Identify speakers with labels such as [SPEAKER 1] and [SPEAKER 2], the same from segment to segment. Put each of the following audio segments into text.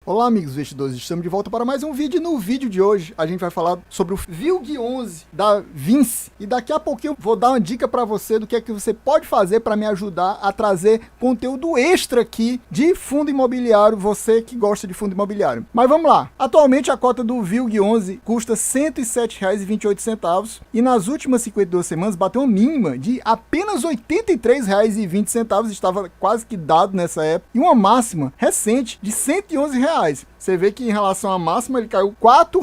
[SPEAKER 1] Olá amigos investidores, estamos de volta para mais um vídeo e no vídeo de hoje a gente vai falar sobre o VILG11 da Vinci e daqui a pouquinho eu vou dar uma dica para você do que é que você pode fazer para me ajudar a trazer conteúdo extra aqui de fundo imobiliário, você que gosta de fundo imobiliário. Mas vamos lá, atualmente a cota do VILG11 custa R$ 107,28 e nas últimas 52 semanas bateu uma mínima de apenas R$ 83,20, estava quase que dado nessa época, e uma máxima recente de R$ 111. Você vê que em relação à máxima ele caiu R$ 4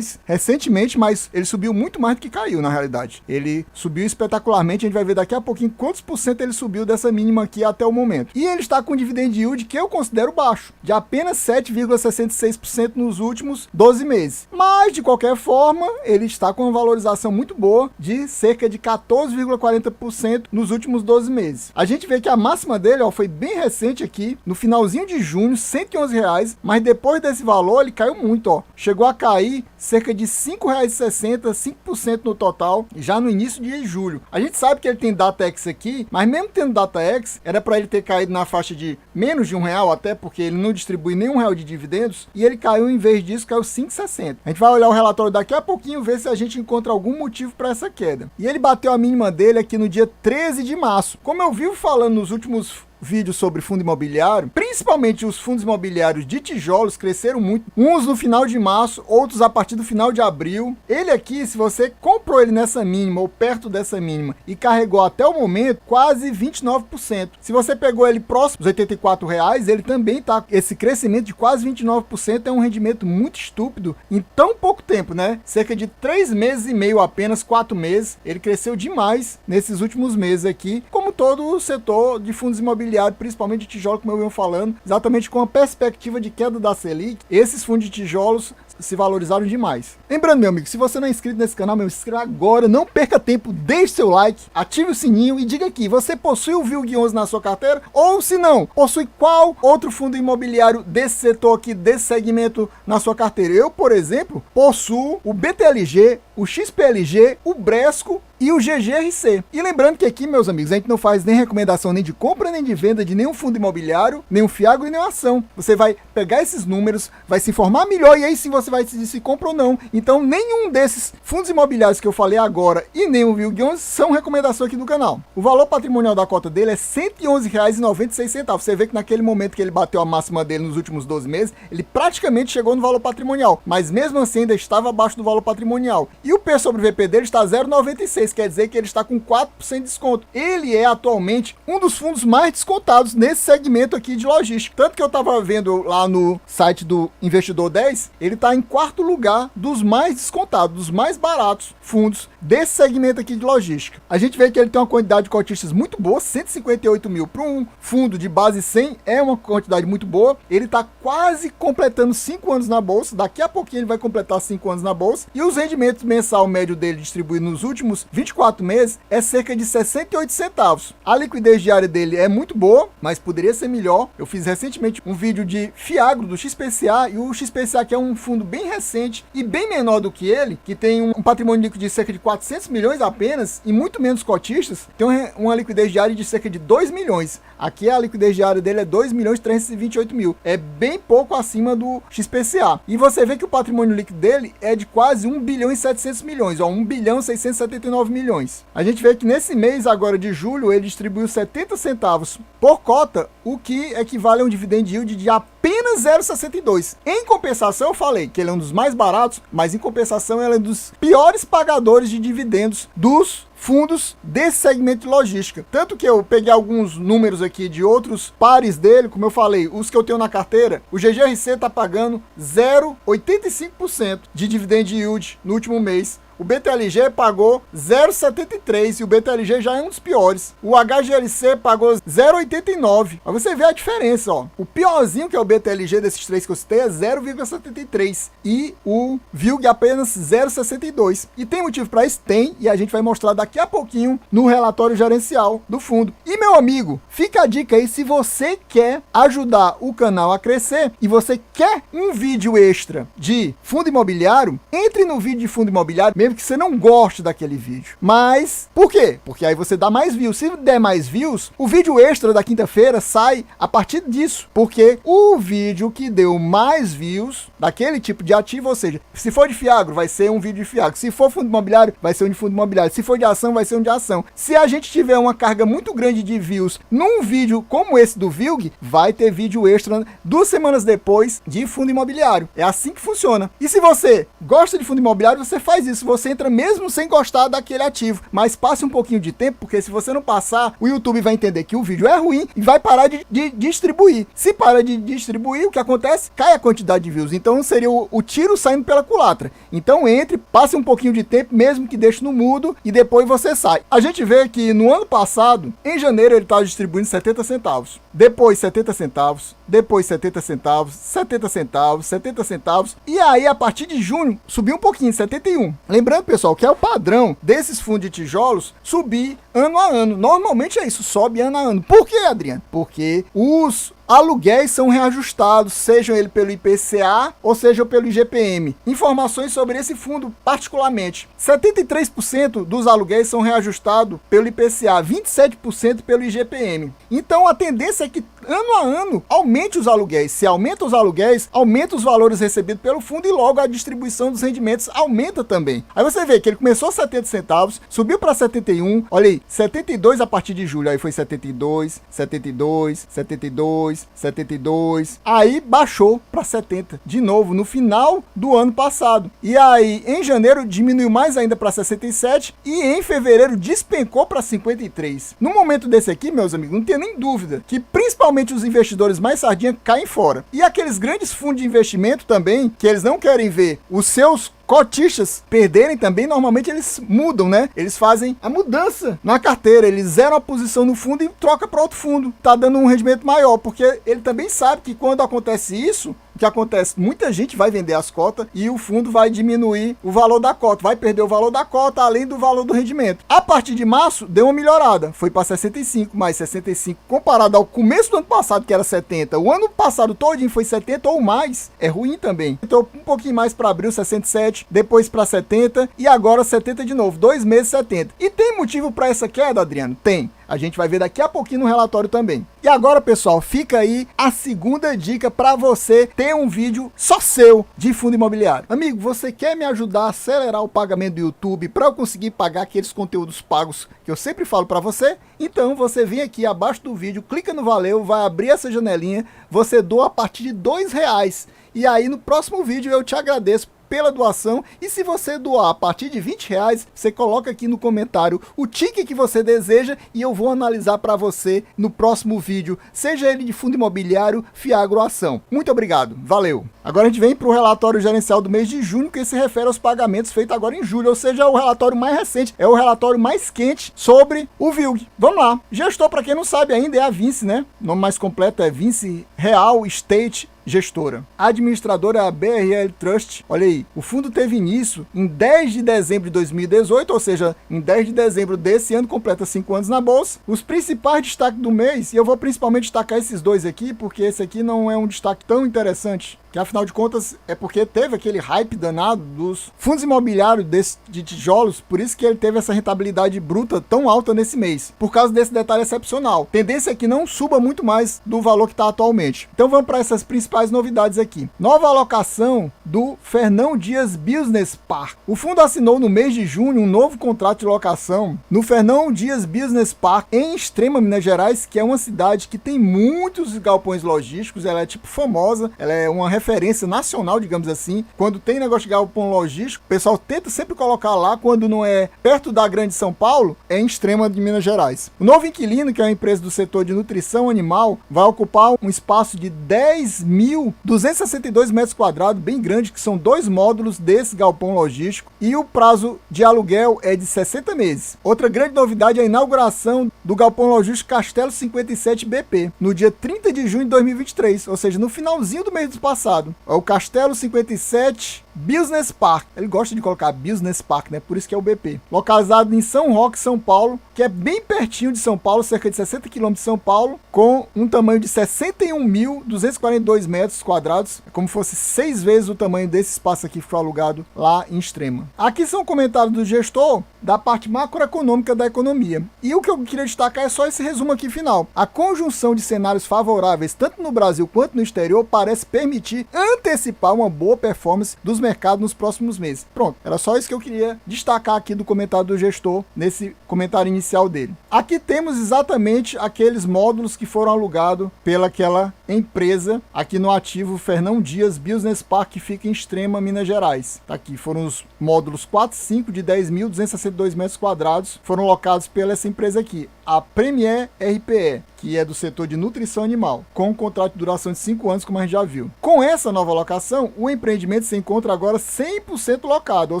[SPEAKER 1] recentemente, mas ele subiu muito mais do que caiu na realidade. Ele subiu espetacularmente, a gente vai ver daqui a pouquinho quantos por cento ele subiu dessa mínima aqui até o momento. E ele está com dividend yield que eu considero baixo, de apenas 7,66% nos últimos 12 meses. Mas de qualquer forma, ele está com uma valorização muito boa de cerca de 14,40% nos últimos 12 meses. A gente vê que a máxima dele foi bem recente aqui, no finalzinho de junho, R$ 111, mas depois desse valor ele caiu muito, chegou a cair cerca de R$ 5,60, 5% no total, já no início de julho. A gente sabe que ele tem DataX aqui, mas mesmo tendo DataX, era para ele ter caído na faixa de menos de R$1, até porque ele não distribui nem R$1 de dividendos, e ele caiu, em vez disso, caiu 5,60. A gente vai olhar o relatório daqui a pouquinho, ver se a gente encontra algum motivo para essa queda. E ele bateu a mínima dele aqui no dia 13 de março. Como eu vivo falando nos últimos vídeos sobre fundo imobiliário, principalmente os fundos imobiliários de tijolos cresceram muito, uns no final de março, outros a partir do final de abril. Ele aqui, se você comprou ele nessa mínima ou perto dessa mínima e carregou até o momento, quase 29%. Se você pegou ele próximo dos R$ 84, ele também tá, esse crescimento de quase 29% é um rendimento muito estúpido em tão pouco tempo, né? Cerca de 3 meses e meio, apenas 4 meses, ele cresceu demais nesses últimos meses aqui, como todo o setor de fundos imobiliários, principalmente de tijolo, como eu venho falando, exatamente com a perspectiva de queda da Selic, esses fundos de tijolos se valorizaram demais. Lembrando, meu amigo, se você não é inscrito nesse canal, se inscreva agora, não perca tempo, deixe seu like, ative o sininho e diga aqui, você possui o VILG11 na sua carteira? Ou se não, possui qual outro fundo imobiliário desse setor aqui, desse segmento na sua carteira? Eu, por exemplo, possuo o BTLG, o XPLG, o Bresco e o GGRC. E lembrando que aqui, meus amigos, a gente não faz nem recomendação nem de compra nem de venda de nenhum fundo imobiliário, nenhum fiagro e nenhuma ação. Você vai pegar esses números, vai se informar melhor e aí sim você vai decidir se compra ou não. Então nenhum desses fundos imobiliários que eu falei agora e nem o VILG11 são recomendação aqui do canal. O valor patrimonial da cota dele é R$ 111,96. Você vê que naquele momento que ele bateu a máxima dele nos últimos 12 meses, ele praticamente chegou no valor patrimonial, mas mesmo assim ainda estava abaixo do valor patrimonial. E o P sobre VP dele está 0,96. Quer dizer que ele está com 4% de desconto. Ele é atualmente um dos fundos mais descontados nesse segmento aqui de logística. Tanto que eu estava vendo lá no site do Investidor 10, ele está em 4º lugar dos mais descontados, dos mais baratos fundos desse segmento aqui de logística. A gente vê que ele tem uma quantidade de cotistas muito boa, 158 mil para um fundo de base 100 é uma quantidade muito boa. Ele está quase completando 5 anos na bolsa, daqui a pouquinho ele vai completar 5 anos na bolsa, e os rendimentos mensal médio dele distribuído nos últimos 24 meses é cerca de 68 centavos. A liquidez diária dele é muito boa, mas poderia ser melhor. Eu fiz recentemente um vídeo de fiagro do XPCA, e o XPCA, que é um fundo bem recente e bem menor do que ele, que tem um patrimônio líquido de cerca de 400 milhões apenas e muito menos cotistas, tem uma liquidez diária de cerca de 2 milhões. Aqui a liquidez diária dele é 2.328.000. É bem pouco acima do XPCA. E você vê que o patrimônio líquido dele é de quase 1 bilhão e 700 milhões, 1 bilhão e 679 milhões. A gente vê que nesse mês agora de julho ele distribuiu 70 centavos por cota, o que equivale a um dividend yield de apenas 0,62. Em compensação, eu falei que ele é um dos mais baratos, mas em compensação ele é um dos piores pagadores de dividendos dos fundos desse segmento de logística. Tanto que eu peguei alguns números aqui de outros pares dele, como eu falei, os que eu tenho na carteira, o GGRC está pagando 0,85% de dividend yield no último mês. O BTLG pagou 0,73 e o BTLG já é um dos piores. O HGLC pagou 0,89. Mas você vê a diferença, ó. O piorzinho, que é o BTLG desses três que eu citei, é 0,73 e o VILG apenas 0,62. E tem motivo para isso? Tem, e a gente vai mostrar daqui a pouquinho no relatório gerencial do fundo. E meu amigo, fica a dica aí, se você quer ajudar o canal a crescer e você quer um vídeo extra de fundo imobiliário, entre no vídeo de fundo imobiliário. mesmo que você não goste daquele vídeo. Mas, por quê? Porque aí você dá mais views. Se der mais views, o vídeo extra da quinta-feira sai a partir disso. Porque o vídeo que deu mais views daquele tipo de ativo, ou seja, se for de Fiagro, vai ser um vídeo de Fiagro. Se for fundo imobiliário, vai ser um de fundo imobiliário. Se for de ação, vai ser um de ação. Se a gente tiver uma carga muito grande de views num vídeo como esse do Vilg, vai ter vídeo extra 2 semanas depois de fundo imobiliário. É assim que funciona. E se você gosta de fundo imobiliário, você faz isso. Você entra mesmo sem gostar daquele ativo. Mas passe um pouquinho de tempo, porque se você não passar, o YouTube vai entender que o vídeo é ruim e vai parar de distribuir. Se para de distribuir, o que acontece? Cai a quantidade de views. Então seria o tiro saindo pela culatra. Então entre, passe um pouquinho de tempo, mesmo que deixe no mudo, e depois você sai. A gente vê que no ano passado, em janeiro, ele estava distribuindo 70 centavos. Depois 70 centavos. Depois 70 centavos. 70 centavos. 70 centavos. E aí, a partir de junho, subiu um pouquinho, 71. Lembrando, pessoal, que é o padrão desses fundos de tijolos subir ano a ano. Normalmente é isso, sobe ano a ano. Por quê, Adriano? Porque os aluguéis são reajustados, sejam ele pelo IPCA ou seja pelo IGPM. Informações sobre esse fundo particularmente. 73% dos aluguéis são reajustados pelo IPCA, 27% pelo IGPM. Então a tendência é que ano a ano aumente os aluguéis. Se aumenta os aluguéis, aumenta os valores recebidos pelo fundo e logo a distribuição dos rendimentos aumenta também. Aí você vê que ele começou 70 centavos, subiu para 71, olha aí, 72 a partir de julho, aí foi 72, 72, 72, 72, aí baixou para 70 de novo no final do ano passado. E aí em janeiro diminuiu mais ainda para 67 e em fevereiro despencou para 53. No momento desse aqui, meus amigos, não tem nem dúvida que principalmente os investidores mais sardinha caem fora. E aqueles grandes fundos de investimento também, que eles não querem ver os seus cotistas perderem também, normalmente eles mudam, né? Eles fazem a mudança na carteira, eles zeram a posição no fundo e troca para outro fundo. Tá dando um rendimento maior, porque ele também sabe que quando acontece isso, o que acontece? Muita gente vai vender as cotas e o fundo vai diminuir o valor da cota, vai perder o valor da cota além do valor do rendimento. A partir de março deu uma melhorada, foi para 65, mais 65 comparado ao começo do ano passado que era 70. O ano passado todinho foi 70 ou mais, é ruim também. Então um pouquinho mais para abril, 67, depois para 70 e agora 70 de novo, 2 meses 70. E tem motivo para essa queda, Adriano? Tem. A gente vai ver daqui a pouquinho no relatório também. E agora, pessoal, fica aí a segunda dica para você ter um vídeo só seu de fundo imobiliário. Amigo, você quer me ajudar a acelerar o pagamento do YouTube para eu conseguir pagar aqueles conteúdos pagos que eu sempre falo para você? Então você vem aqui abaixo do vídeo, clica no valeu, vai abrir essa janelinha, você doa a partir de R$2. E aí no próximo vídeo eu te agradeço pela doação, e se você doar a partir de R$20, você coloca aqui no comentário o ticket que você deseja e eu vou analisar para você no próximo vídeo, seja ele de fundo imobiliário, Fiagro ou ação. Muito obrigado, valeu! Agora a gente vem para o relatório gerencial do mês de junho, que se refere aos pagamentos feitos agora em julho, ou seja, é o relatório mais recente, é o relatório mais quente sobre o Vilg. Vamos lá, gestor, para quem não sabe ainda, é a Vinci, né? O nome mais completo é Vinci Real Estate Gestora. A administradora é a BRL Trust. Olha aí, o fundo teve início em 10 de dezembro de 2018, ou seja, em 10 de dezembro desse ano, completa 5 anos na bolsa. Os principais destaques do mês, e eu vou principalmente destacar esses dois aqui, porque esse aqui não é um destaque tão interessante, que afinal de contas é porque teve aquele hype danado dos fundos imobiliários de tijolos, por isso que ele teve essa rentabilidade bruta tão alta nesse mês, por causa desse detalhe excepcional. Tendência é que não suba muito mais do valor que está atualmente. Então vamos para essas principais novidades aqui. Nova alocação do Fernão Dias Business Park. O fundo assinou no mês de junho um novo contrato de locação no Fernão Dias Business Park em Extrema, Minas Gerais, que é uma cidade que tem muitos galpões logísticos. Ela é tipo famosa, ela é uma referência nacional, digamos assim. Quando tem negócio de galpão logístico, o pessoal tenta sempre colocar lá, quando não é perto da Grande São Paulo, é em Extrema de Minas Gerais. O novo inquilino, que é uma empresa do setor de nutrição animal, vai ocupar um espaço de 10.262 metros quadrados, bem grande, que são 2 módulos desse galpão logístico, e o prazo de aluguel é de 60 meses. Outra grande novidade é a inauguração do galpão logístico Castelo 57 BP, no dia 30 de junho de 2023, ou seja, no finalzinho do mês passado. passado. É o Castelo 57 Business Park. Ele gosta de colocar Business Park, né? Por isso que é o BP. Localizado em São Roque, São Paulo, que é bem pertinho de São Paulo, cerca de 60 km de São Paulo, com um tamanho de 61.242 metros quadrados. É como se fosse 6 vezes o tamanho desse espaço aqui que foi alugado lá em Extrema. Aqui são comentários do gestor da parte macroeconômica da economia. E o que eu queria destacar é só esse resumo aqui final. A conjunção de cenários favoráveis, tanto no Brasil quanto no exterior, parece permitir antecipar uma boa performance dos mercados nos próximos meses. Pronto, era só isso que eu queria destacar aqui do comentário do gestor, nesse comentário inicial dele. Aqui temos exatamente aqueles módulos que foram alugados pelaquela empresa aqui no ativo Fernão Dias Business Park, que fica em Extrema, Minas Gerais. Tá aqui, foram os módulos 4 e 5 de 10.262 metros quadrados, foram locados pela essa empresa aqui, a Premier RPE, que é do setor de nutrição animal, com um contrato de duração de 5 anos, como a gente já viu. Com essa nova locação, o empreendimento se encontra agora 100% locado, ou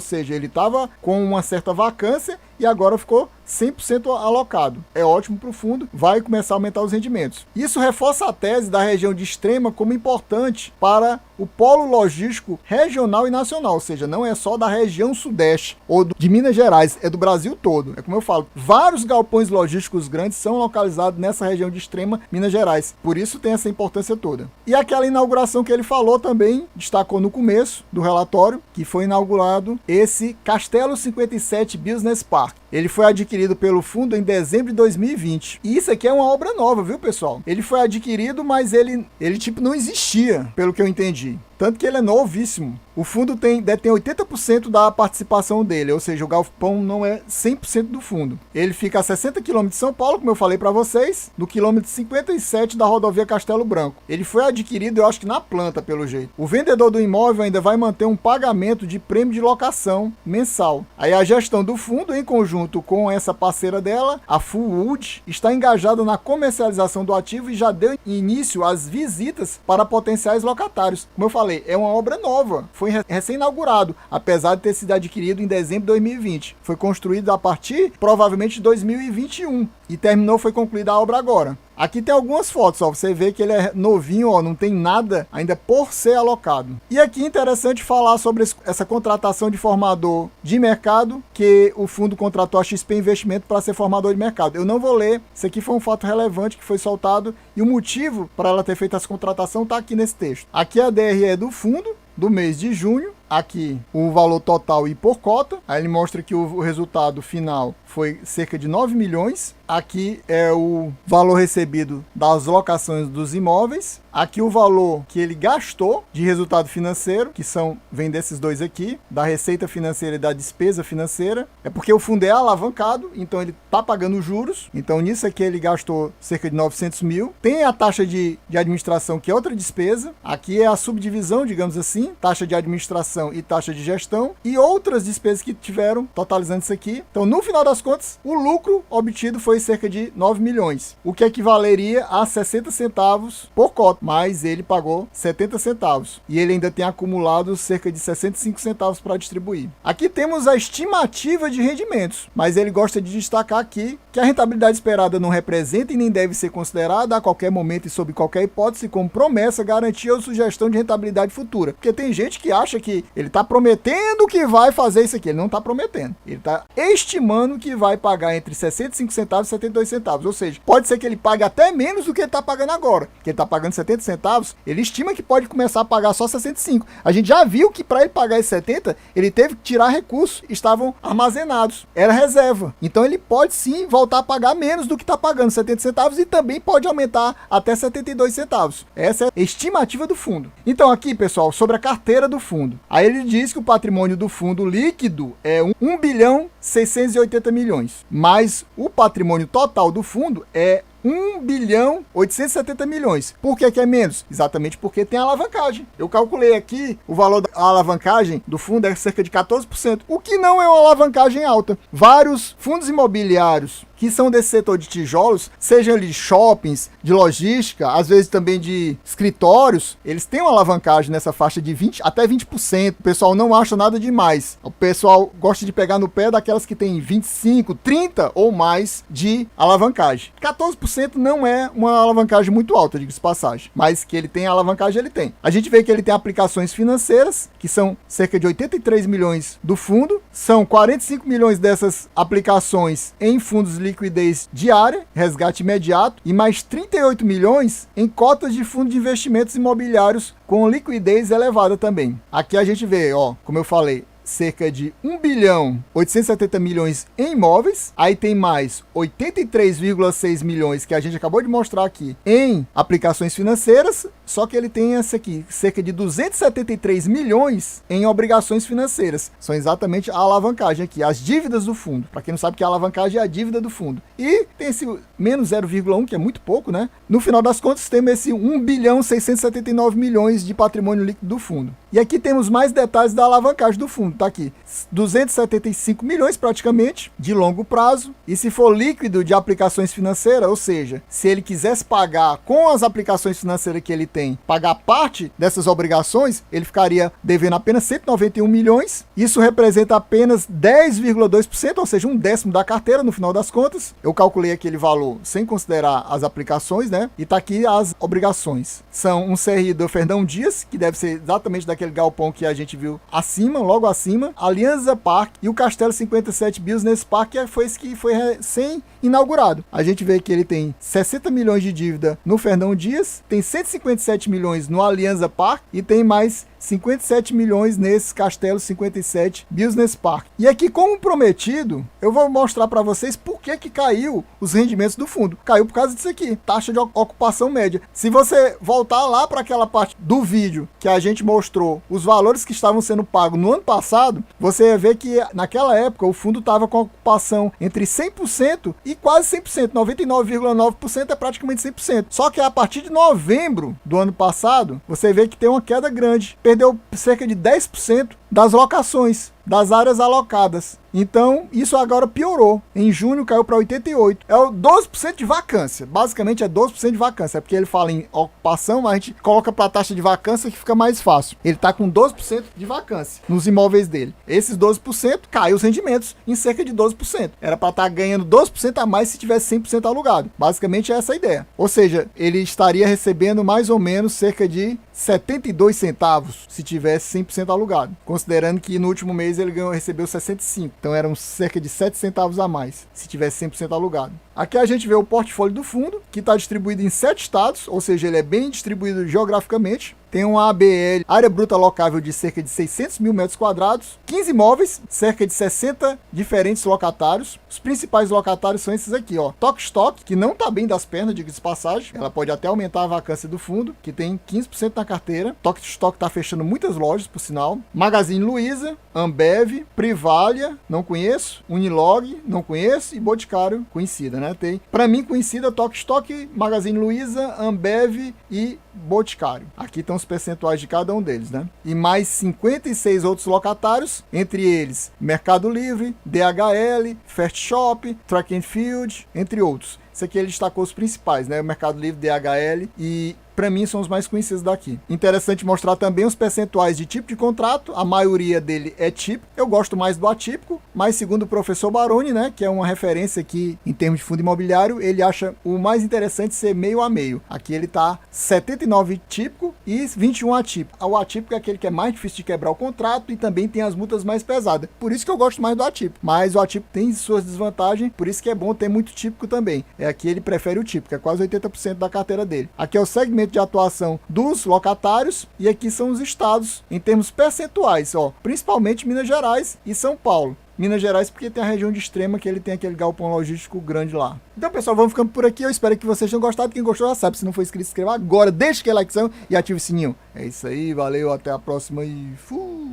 [SPEAKER 1] seja, ele estava com uma certa vacância e agora ficou 100% alocado. É ótimo para o fundo, vai começar a aumentar os rendimentos. Isso reforça a tese da região de Extrema como importante para o polo logístico regional e nacional, ou seja, não é só da região sudeste ou de Minas Gerais, é do Brasil todo. É como eu falo, vários galpões logísticos grandes são localizados nessa região de Extrema, Minas Gerais. Por isso tem essa importância toda. E aquela inauguração que ele falou também, destacou no começo do relatório, que foi inaugurado esse Castelo 57 Business Park. Ele foi adquirido pelo fundo em dezembro de 2020. E isso aqui é uma obra nova, viu, pessoal? Ele foi adquirido, mas ele tipo não existia, pelo que eu entendi. Tanto que ele é novíssimo. O fundo detém 80% da participação dele, ou seja, o galpão não é 100% do fundo. Ele fica a 60 km de São Paulo, como eu falei para vocês, no quilômetro 57 da rodovia Castelo Branco. Ele foi adquirido, eu acho que na planta, pelo jeito. O vendedor do imóvel ainda vai manter um pagamento de prêmio de locação mensal. Aí a gestão do fundo, em conjunto com essa parceira dela, a Fullwood, está engajada na comercialização do ativo e já deu início às visitas para potenciais locatários. Como eu falei, é uma obra nova, foi recém-inaugurado, apesar de ter sido adquirido em dezembro de 2020. Foi construído a partir, provavelmente, de 2021 e foi concluída a obra agora. Aqui tem algumas fotos, ó, você vê que ele é novinho, ó, não tem nada ainda por ser alocado. E aqui é interessante falar sobre essa contratação de formador de mercado, que o fundo contratou a XP Investimento para ser formador de mercado. Eu não vou ler, isso aqui foi um fato relevante que foi soltado e o motivo para ela ter feito essa contratação está aqui nesse texto. Aqui é a DRE do fundo, do mês de junho. Aqui o valor total e por cota. Aí ele mostra que o resultado final foi cerca de 9 milhões. Aqui é o valor recebido das locações dos imóveis. Aqui o valor que ele gastou de resultado financeiro, que vem desses dois aqui, da receita financeira e da despesa financeira. É porque o fundo é alavancado, então ele está pagando juros. Então nisso aqui ele gastou cerca de 900 mil. Tem a taxa de administração, que é outra despesa. Aqui é a subdivisão, digamos assim, taxa de administração e taxa de gestão e outras despesas que tiveram, totalizando isso aqui. Então, no final das contas, o lucro obtido foi cerca de 9 milhões, o que equivaleria a 60 centavos por cota, mas ele pagou 70 centavos e ele ainda tem acumulado cerca de 65 centavos para distribuir. Aqui temos a estimativa de rendimentos, mas ele gosta de destacar aqui que a rentabilidade esperada não representa e nem deve ser considerada a qualquer momento e sob qualquer hipótese como promessa, garantia ou sugestão de rentabilidade futura, porque tem gente que acha que ele está prometendo que vai fazer isso aqui. Ele não está prometendo. Ele está estimando que vai pagar entre 65 centavos e 72 centavos. Ou seja, pode ser que ele pague até menos do que ele está pagando agora. Que ele está pagando 70 centavos, ele estima que pode começar a pagar só 65. A gente já viu que para ele pagar esses 70, ele teve que tirar recursos, estavam armazenados. Era reserva. Então ele pode sim voltar a pagar menos do que está pagando, 70 centavos, e também pode aumentar até 72 centavos. Essa é a estimativa do fundo. Então aqui, pessoal, sobre a carteira do fundo. Aí ele diz que o patrimônio do fundo líquido é 1 bilhão 680 milhões, mas o patrimônio total do fundo é 1 bilhão 870 milhões. Por que é menos? Exatamente porque tem alavancagem. Eu calculei aqui, o valor da alavancagem do fundo é cerca de 14%, o que não é uma alavancagem alta. Vários fundos imobiliários que são desse setor de tijolos, seja ali de shoppings, de logística, às vezes também de escritórios, eles têm uma alavancagem nessa faixa de 20 até 20%. O pessoal não acha nada demais. O pessoal gosta de pegar no pé daquelas que tem 25, 30 ou mais de alavancagem. 14% não é uma alavancagem muito alta, diga-se de passagem, mas que ele tem alavancagem, ele tem. A gente vê que ele tem aplicações financeiras, que são cerca de 83 milhões do fundo, são 45 milhões dessas aplicações em fundos de liquidez diária, resgate imediato, e mais 38 milhões em cotas de fundo de investimentos imobiliários com liquidez elevada também. Aqui a gente vê, ó, como eu falei, cerca de 1 bilhão 870 milhões em imóveis, aí tem mais 83,6 milhões que a gente acabou de mostrar aqui em aplicações financeiras, só que ele tem essa aqui, cerca de 273 milhões em obrigações financeiras. São exatamente a alavancagem aqui, as dívidas do fundo. Para quem não sabe que a alavancagem é a dívida do fundo. E tem esse menos 0,1, que é muito pouco, né? No final das contas, temos esse 1 bilhão 679 milhões de patrimônio líquido do fundo. E aqui temos mais detalhes da alavancagem do fundo. Tá aqui, 275 milhões praticamente, de longo prazo. E se for líquido de aplicações financeiras, ou seja, se ele quisesse pagar com as aplicações financeiras que ele tem, pagar parte dessas obrigações, ele ficaria devendo apenas 191 milhões. Isso representa apenas 10,2%, ou seja, 1/10 da carteira no final das contas. Eu calculei aquele valor sem considerar as aplicações, né? E tá aqui as obrigações. São um CRI do Fernão Dias, que deve ser exatamente daquele galpão que a gente viu acima, logo acima, Alianza Parque e o Castelo 57 Business Park, que foi esse que foi recém-inaugurado. A gente vê que ele tem 60 milhões de dívida no Fernão Dias, tem 157 milhões no Alianza Park e tem mais 57 milhões nesse Castelo 57 Business Park. E aqui, como prometido, eu vou mostrar para vocês por que caiu os rendimentos do fundo. Caiu por causa disso aqui, taxa de ocupação média. Se você voltar lá para aquela parte do vídeo que a gente mostrou os valores que estavam sendo pagos no ano passado, você vai ver que naquela época o fundo estava com ocupação entre 100% e quase 100%, 99,9% é praticamente 100%. Só que a partir de novembro do ano passado, você vê que tem uma queda grande. Perdeu cerca de 10% das locações, das áreas alocadas. Então, isso agora piorou. Em junho caiu para 88%. É o 12% de vacância. Basicamente é 12% de vacância. É porque ele fala em ocupação, mas a gente coloca para a taxa de vacância que fica mais fácil. Ele está com 12% de vacância nos imóveis dele. Esses 12% caiu os rendimentos em cerca de 12%. Era para estar ganhando 12% a mais se tivesse 100% alugado. Basicamente é essa a ideia. Ou seja, ele estaria recebendo mais ou menos cerca de 72 centavos se tivesse 100% alugado. Considerando que no último mês ele recebeu 65. Então eram cerca de 7 centavos a mais se tivesse 100% alugado. Aqui a gente vê o portfólio do fundo, que está distribuído em 7 estados, ou seja, ele é bem distribuído geograficamente. Tem uma ABL, área bruta locável de cerca de 600 mil metros quadrados, 15 imóveis, cerca de 60 diferentes locatários. Os principais locatários são esses aqui, ó. Tok Stock, que não está bem das pernas, diga-se de passagem. Ela pode até aumentar a vacância do fundo, que tem 15% na carteira. Tok Stock está fechando muitas lojas, por sinal. Magazine Luiza, Ambev, Privalia, não conheço. Unilog, não conheço. E Boticário, conhecida, né? Tem, para mim, conhecida Tok Stock, Magazine Luiza, Ambev e Boticário. Aqui estão os percentuais de cada um deles, né? E mais 56 outros locatários, entre eles Mercado Livre, DHL, Fast Shop, Track and Field, entre outros. Isso aqui ele destacou os principais, né? O Mercado Livre, DHL e... para mim são os mais conhecidos daqui. Interessante mostrar também os percentuais de tipo de contrato. A maioria dele é típico. Eu gosto mais do atípico, mas segundo o professor Baroni, né, que é uma referência aqui em termos de fundo imobiliário, ele acha o mais interessante ser meio a meio. Aqui ele tá 79 típico e 21 atípico. O atípico é aquele que é mais difícil de quebrar o contrato e também tem as multas mais pesadas. Por isso que eu gosto mais do atípico. Mas o atípico tem suas desvantagens, por isso que é bom ter muito típico também. Aqui ele prefere o típico, é quase 80% da carteira dele. Aqui é o segmento de atuação dos locatários e aqui são os estados em termos percentuais, ó, principalmente Minas Gerais e São Paulo. Minas Gerais porque tem a região de Extrema que ele tem aquele galpão logístico grande lá. Então, pessoal, vamos ficando por aqui. Eu espero que vocês tenham gostado. Quem gostou já sabe. Se não for inscrito, se inscreva agora. Deixa aquele likezão e ative o sininho. É isso aí. Valeu. Até a próxima e fui!